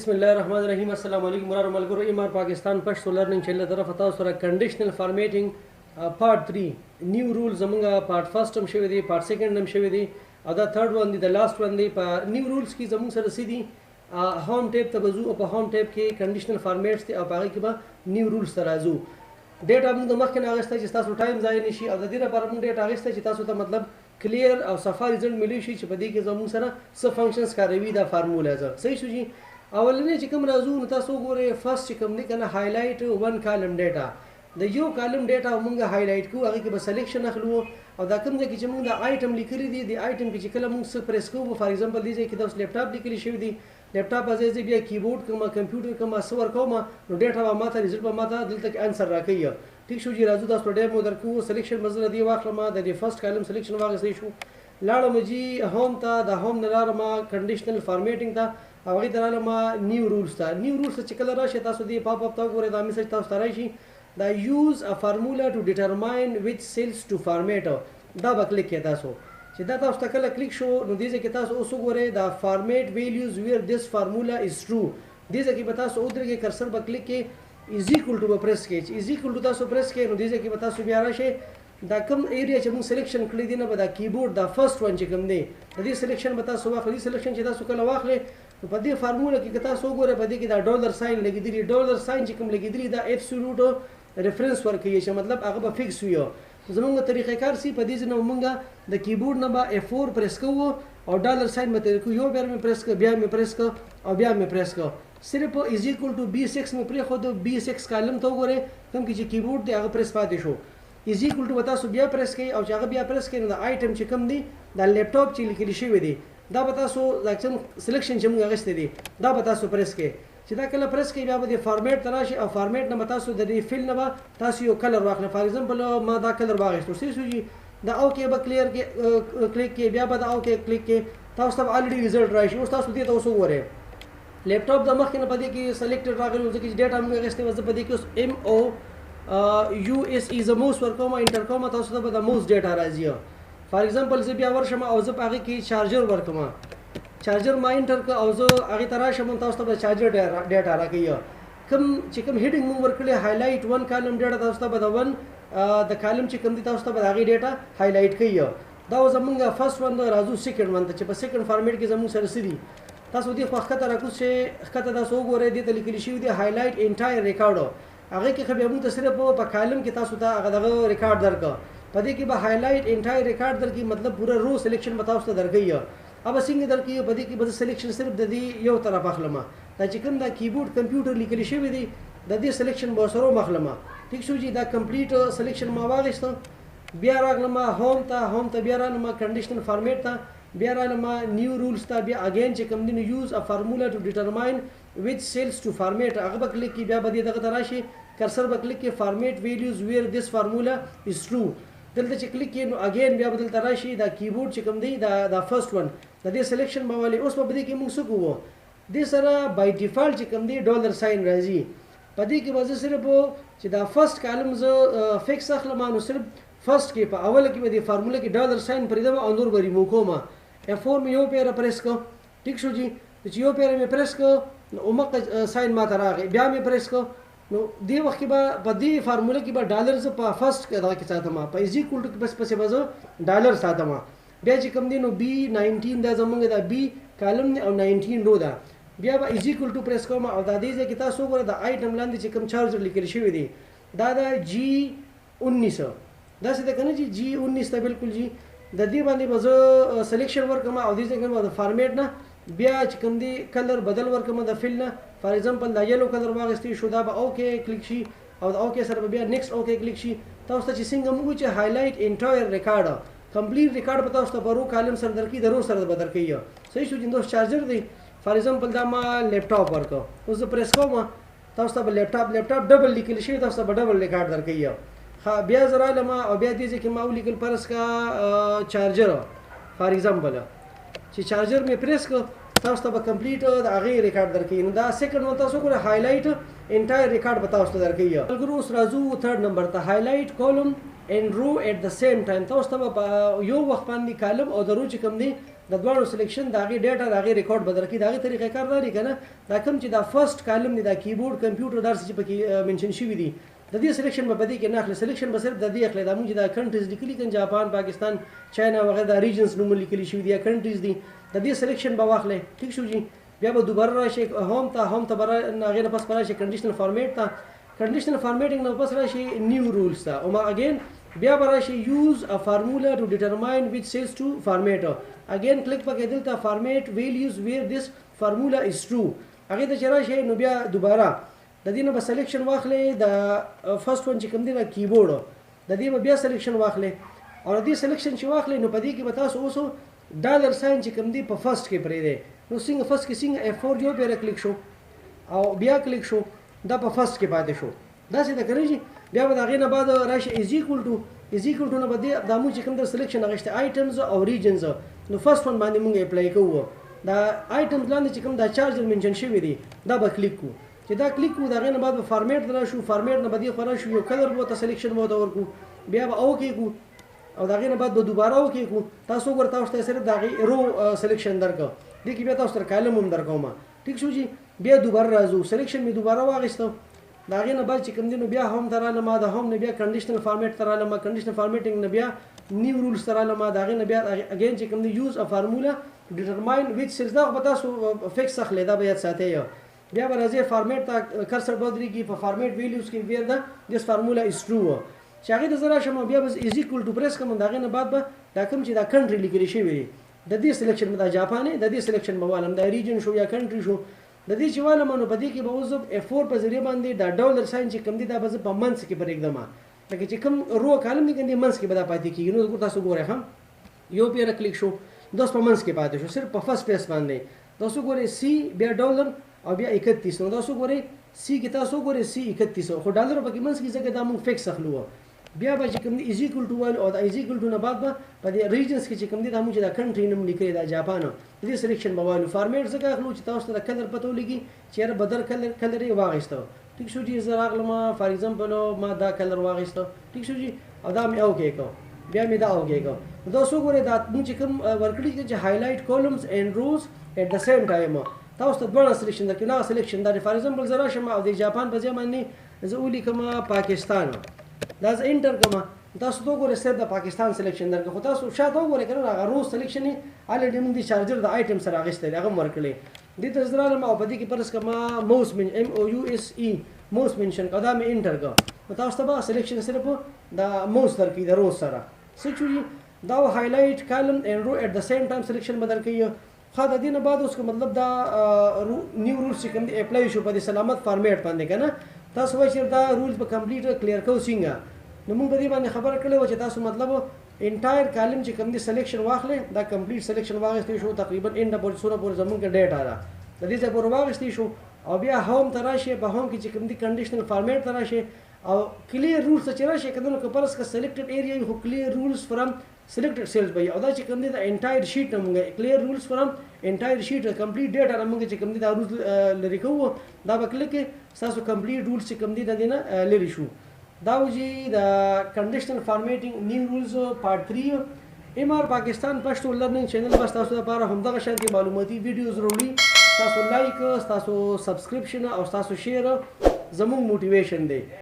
Bismillahirrahmanirrahim. Assalamu Alaikum warahmatullahi wabarakatuh. Pakistan Pashto learning channel taraf tاسو سره conditional formatting part 3 new rules زمونږه part first هم شوی دی part second هم شوی دی او دا third one دی the last one دی په new rules کې زمونږ سره سیدي home tab ته بزو او په home tab کې conditional formats دی او په هغه کې به new rules ته راځو ډیټا موږ د مخکې نه اخیستی چې تاسو ټایم ضایع نشي او د دې لپاره موږ ډیټا اخیستی چې تاسو ته مطلب کلیر او صفا ریزلټ ملی شي چې په دې کې زموږ سره څه فنکشنز کاروي دا فارمولا ده صحیح شو جی اولنې چې کوم راځو نو تاسو ګورئ فرست چې کوم دی کنه هایلایټ ون کالم ډیټا د یو کالم ډیټا موږ هایلایټ کوو هغه کې به سلیکشن اخلو او دا کوم ځای کې چې موږ د آیټم لیکلي دي د آیټم کې چې کله موږ څه پریس کوو فار ایگزامپل دې ځای کې تاسو لیپټاپ لیکلی شوی دی لیپټاپ په ځای بیا کیبورډ کوم کمپیوټر کوم سور کوم نو ډیټا به ماته ریزلټ به ماته دلته کې انسر راکوي ټیک شو جی راځو تاسو ډیر مو درکو سلیکشن مزله دی واخلم د دې فرست کالم سلیکشن واغستې شو لاړم جی هوم ته د هوم نه لاړم کنډیشنل فارمیټینګ ته او هغه درالم نیو رولز ته نیو رولز چې کله راشي تاسو دې پاپ اپ تا ګورئ دا میسج تاسو ته راشي دا یوز ا فارمولا ټو ډیټرماین وچ سیلز ټو فارمیټ دا به کلیک کړئ تاسو چې دا تاسو ته کله کلیک شو نو دې ځکه تاسو اوس ګورئ دا فارمیټ ویلیوز ویر دیس فارمولا از ټرو دې ځکه به تاسو ودرېږئ کرسر به کلیک کړئ از ایکوال ټو به پریس کړئ چې از ایکوال ټو تاسو پریس کړئ نو دې ځکه به تاسو بیا راشئ دا کوم ایریا چې موږ سلیکشن کړی دی نه به دا کیبورډ دا فرست ون چې کوم دی د دې سلیکشن به تاسو واخلئ سلیکشن چې تاسو کله واخلئ نو په دې فارمولا کې که تاسو وګورئ په دې کې دا ډالر ساين لګېدلی ډالر ساين چې کوم لګېدلی دا ایبسولوټ ریفرنس ورکوي چې مطلب هغه به فکس وي زمونږ طریقه کار سي په دې ځای نه موږ د کیبورډ نه به F4 پریس کوو او ډالر ساين به تیر کوو یو بیا مې پریس کړ بیا مې پریس کړ او بیا مې پریس کړ صرف از ایکوال ټو B6 مې پرېښود B6 کالم ته وګورئ کوم کې چې کیبورډ دی هغه پریس پاتې شو از ایکوال ټو تاسو بیا پریس کړئ او چې هغه بیا پریس کړئ نو د آیټم چې کوم دی دا لیپټاپ چې لیکل شوی دی دا به تاسو لاکچن سلیکشن چې موږ اخیستی دی دا به تاسو پریس کړئ چې دا کله پریس کړئ بیا به د فارمیټ ته راشي او فارمیټ نه به تاسو د دې فیل نه به تاسو یو کلر واخلئ فار ایگزامپل ما دا کلر واخیستو صحیح شو جي دا اوکې به کلیر کې کلیک کړئ بیا به دا اوکې کلیک کړئ تاسو ته الریډي ریزلټ راشي اوس تاسو دې ته اوس وګورئ لیپټاپ د مخکې نه په دې کې سلیکټډ راغلی ځکه چې ډیټا موږ اخیستی وه زه په دې کې اوس MOUSE زه موس ورکوم انټر کوم تاسو ته به د موس ډیټا راځي فار ایگزامپل زه بیا ورشم او زه په هغې کې چارجر ورکوم چارجر ما انټر کړ او زه هغې ته راشم تاسو ته به چارجر ډیټا راکوي کوم چې کوم هیډینګ موږ ورکړی هایلایټ ون کالم ډیټا تاسو ته به د ون د کالم چې کوم دي تاسو ته به د هغې ډیټا هایلایټ کوي دا زمونږ فرست ون راځو سیکنډ ون ته چې په سیکنډ فارمیټ کې زموږ سره څه دي تاسو دې خو ښکته راکوز چې ښکته تاسو وګورئ دې ته لیکلي شوي دي هایلایټ انټایر ریکارډ هغه کې خو بیا موږ ته صرف په کالم کې تاسو ته هغه دغه ریکارډ درکړه په دې کې به هایلایټ انټایر ریکارډ درکړي مطلب پوره رو سلیکشن به تاسو ته درکوي अब څنګه درکوي په دې کې به سلیکشن صرف د دې یو طرف اخلم دا چې کوم دا کیبورډ کمپیوټر لیکلی شوی دی د دې سلیکشن به سره مخلم ټیک شو جی دا کمپلیټ سلیکشن ما واغېست بیا راغلم هوم ته بیا رالم کنډیشنل فارمیټ ته بیا رالم نیو رولز ته بیا اگین چې کوم دی نو یوز ا فارمولا ټو ډیټرماین وچ سیلز ټو فارمیټ هغه به کلیک کی بیا به دغه ته راشي کرسر به کلیک کی فارمیټ ویلیوز ویر دیس فارمولا از ټرو دلته چې کلیک کی نو اگین بیا بدل ته راشي دا کیبورډ چې کوم دی دا فرست ون د دې سلیکشن به والی اوس په دې کې موږ څه کوو دې سره بای ډیفالت چې کوم دی ډالر ساين راځي په دې کې به زه صرف چې دا فرست کالم زه فکس اخلم نو صرف فرست کې په اوله کې به د فارمولا کې ډالر ساين پرېږدم او نور به ریموو کوم F4 مې یو پیره پریس کړ ټیک شو جی چې یو پیره مې پریس کړ نو عمق ساين ماته راغی بیا مې پریس کړ نو دې وخت کې به په دې فارمولا کې به ډالر زه په فرست کې دا کې ساتم په از ایکوال ټو بس پسې به زه ډالر ساتم بیا چې کوم دی نو B19 دا زمونږ دا B کالم او 19 رو ده بیا به از ایکوال ټو پریس کوم او دا دې ځای کې تاسو وګورئ د آیټم لاندې چې کوم چارجر لیکل شوی دی دا G19 دا څه ده که نه چې G19 ته بالکل جی د دې باندې به زه سلیکشن ورکوم او دې ځای کې به د فارمیټ نه بیا چې کوم دی کلر بدل ورکوم د فیل نه فار ایگزامپل دا یلو کلر واغستی شو دا به اوکې کلیک شي او د اوکې سره به بیا نیکسټ اوکې کلیک شي تاسو ته چې څنګه موږ چې هایلایټ انټایر ریکارډ کمپلیټ ریکارډ به تاسو ته په رو کالم سره درکړي د رو سره به درکوي صحیح شو جندوس چارجر دی فار ایگزامپل دا ما لیپټاپ ورکړ اوس زه پریس کوم تاسو ته به لیپټاپ ډبل لیکل شوی تاسو ته به ډبل ریکارډ درکوي بیا زه رالم او بیا دې ځای کې ما ولیکل فرض کا چارجر فار ایگزامپل چې چارجر مې پریس کړ تاسو ته به کمپلیټ د هغې ریکارډ درکوي نو دا سیکنډ ون تاسو وګورئ هایلایټ انټایر ریکارډ به تاسو ته درکوي ملګرو اوس راځو تھرډ نمبر ته هایلایټ کولم and row at the same time تاسو ته په یو وخت باندې کالم او د رو چې کوم دی د دوانو سلیکشن د هغې ډیټا د هغې ریکارډ به درکړي. د هغې طریقه کار دا دی که نه دا کوم چې دا فرست کالم دی دا کیبورډ کمپیوټر دا چې پکې منشن شوي دي د دې سلیکشن به په دې کې نه اخلي. سلیکشن به صرف د دې اخلي دا مونږ چې دا کنټریز لیکلي کن جاپان پاکستان چاینا وغیره دا ریجنز نومونه لیکلي شوي دي یا کنټریز دي د دې سلیکشن به واخلئ. ټیک شو جي. بیا به دوباره راشئ هوم ته هغې نه پس به راشئ کنډیشنل فارمیټ ته. کنډیشنل فارمیټنګ نه پس راشئ نیو رولز ته او اګین بیا به راشئ یوز ا فارمولا ټو ډیټرماین ویچ سیلز ټو فارمیټ. اګین کلیک پکې دلته فارمیټ ویلیوز ویر دیس فارمولا از ټرو هغې ته چې راشئ نو بیا دوباره د دې نه به سلیکشن واخلئ د فرست ون چې کوم دی د کیبورډ د دې به بیا سلیکشن واخلئ او د دې سلیکشن چې واخلئ نو په دې کې به تاسو اوس ډالر ساین چې کوم دی په فرست کې پرېږدئ. نو څنګه فرست کې څنګه F4 یو پیره کلیک شو او بیا کلیک شو دا په فرست کې پاتې شو داسې ده که نه. بیا به د هغې نه بعد راشي از ایکول ټو نه به دا مونږ چې کوم در سلیکشن اخیستی آیټمز او ریجنز نو فرست ون باندې مونږ اپلای کوو. دا آیټمز لاندې چې کوم دا چارجر منشن شوي دي دا به کلیک کوو. چې دا کلیک کوو د هغې نه بعد به فارمیټ ته راشو. فارمیټ نه به دې خوا راشو یو کلر به ورته سلیکشن به ورته ورکړو بیا به اوکې کوو او د هغې نه بعد به دوباره اوکې کوو. تاسو وګوره تاسو ته صرف د هغې رو سلیکشن درکړه دې کې بیا تاسو سره کالم هم درکوم. ټیک شو جي. بیا دوباره راځو سلیکشن مې دوباره واخیسته د هغې نه بعد چې کوم دی نو بیا هوم ته رالم د هوم نه بیا کنډیشنل فارمیټ ته رالم کنډیشنل فارمیټنګ نه بیا نیو رولز ته رالم د هغې نه بیا اګین چې کوم دی یوز ا فارمولا ډیټرماین ویچ سیلز دا به تاسو فکس اخلئ دا به یاد ساتئ. بیا به راځئ فارمیټ ته کرسر به ودرېږي په فارمیټ ویلیوز کې ویر ده دس فارمولا از ټرو چې هغې ته زه راشم بیا به از ایکول ټو پریس کوم د هغې نه بعد به دا کوم چې دا کنټري لیکلي شوي دي د دې سلیکشن به دا جاپان دی د دې سلیکشن به والم دا ریجن شو یا کنټري شو د دې چې والم نو په دې کې به اوس F4 په ذریعه باندې دا ډالر ساین چې کوم دی دا به زه په منځ کې پرېږدم لکه چې کوم رو کالم دی کنه منځ کې به دا پاتې کېږي. نو تاسو ګورئ هم یو پیره کلیک شو دوس په منځ کې پاتې شو صرف په فرست پیس باندې تاسو ګورئ سی بیا ډالر او بیا 31 نو تاسو ګورئ سی کې تاسو ګورئ سی 31 خو ډالر پکې منځ کې ځکه دا مونږ فکس اخلو. بیا به چې کوم دی از ایکول ټو وایل او د از ایکول ټو نه بعد به په دې ریجنز کې چې کوم دی دا مونږ چې دا کنټري نوم لیکلی دا جاپان د دې سلیکشن به وایو. فارمیټ ځکه اخلو چې تاسو ته د کلر پته ولګي چې یاره بدل کلر یې واخیسته. ټیک شو جي. زه راغلم فار ایگزامپل ما دا کلر واخیسته ټیک شو جي او دا مې اوکې کړو بیا مې دا اوکې کړو. تاسو ګورئ دا مونږ چې کوم ورکړي چې هایلایټ کولمز اینډ روز ایٹ د سیم ټایم تاسو ته دواړه سلیکشن درکړي. نه سلیکشن دا فار ایگزامپل زه راشم او د جاپان په ځای باندې زه ولیکم پاکستان دا زه انټر کړم تاسو ته وګورئ صرف د پاکستان سلیکشن درکړه خو تاسو شاته وګورئ که نه هغه روز سلیکشن یې الریډي مونږ د چارجر د آیټم سره اخیستی دی هغه هم ورکړی. دې ته زه رالم او په دې کې فرض کړه موس MOUSE موس منشن کړه دا مې انټر کړه نو تاسو ته به سلیکشن صرف د موس درکوي د روز سره څه چوي دا هایلایټ کالم اینډ رو ایٹ د سیم ټایم سلیکشن به درکوي. خو د دې نه بعد اوس که مطلب دا نیو رولز چې کوم دی اپلای شو په دې سلامت فارمیټ باندې که نه تاسو وایئ چې دا رولز به کمپلیټ کلیر کوو څنګه نو موږ په دې باندې خبره کړې وه چې تاسو مطلب انټایر کالم چې کوم دی سلیکشن واخلئ دا کمپلیټ سلیکشن واخیستی شو تقریبا اینډه پورې څونه پورې زموږ ډیټا ده د دې ځای پورې واخیستی شو او بیا هوم ته راشئ په هوم کې چې کوم دی کنډیشنل فارمیټ ته راشئ او کلیر رولز ته چې راشئ که نو که فرض که سلیکټډ ایریا وي خو کلیر رولز فرام سلیکټډ سیلز به وي او دا چې کوم دی د انټایر شیټ نه مونږ کلیر رولز فرام انټایر شیټ کمپلیټ ډیټا نه مونږ چې کوم دی دا رولز لرې کوو دا به کلیک کړئ ستاسو کمپلیټ رولز چې کوم دی د دې نه لرې شو. دا و جی د کنډیشنل فارمیټنګ نیو رولز پارت 3 MR پاکستان پښتو لرننګ چینل بس تاسو لپاره همدغه شانتي معلوماتي ویډیوز وروړي. تاسو لایک تاسو سبسکرپشن او تاسو شیر زموږ موټیویشن دی.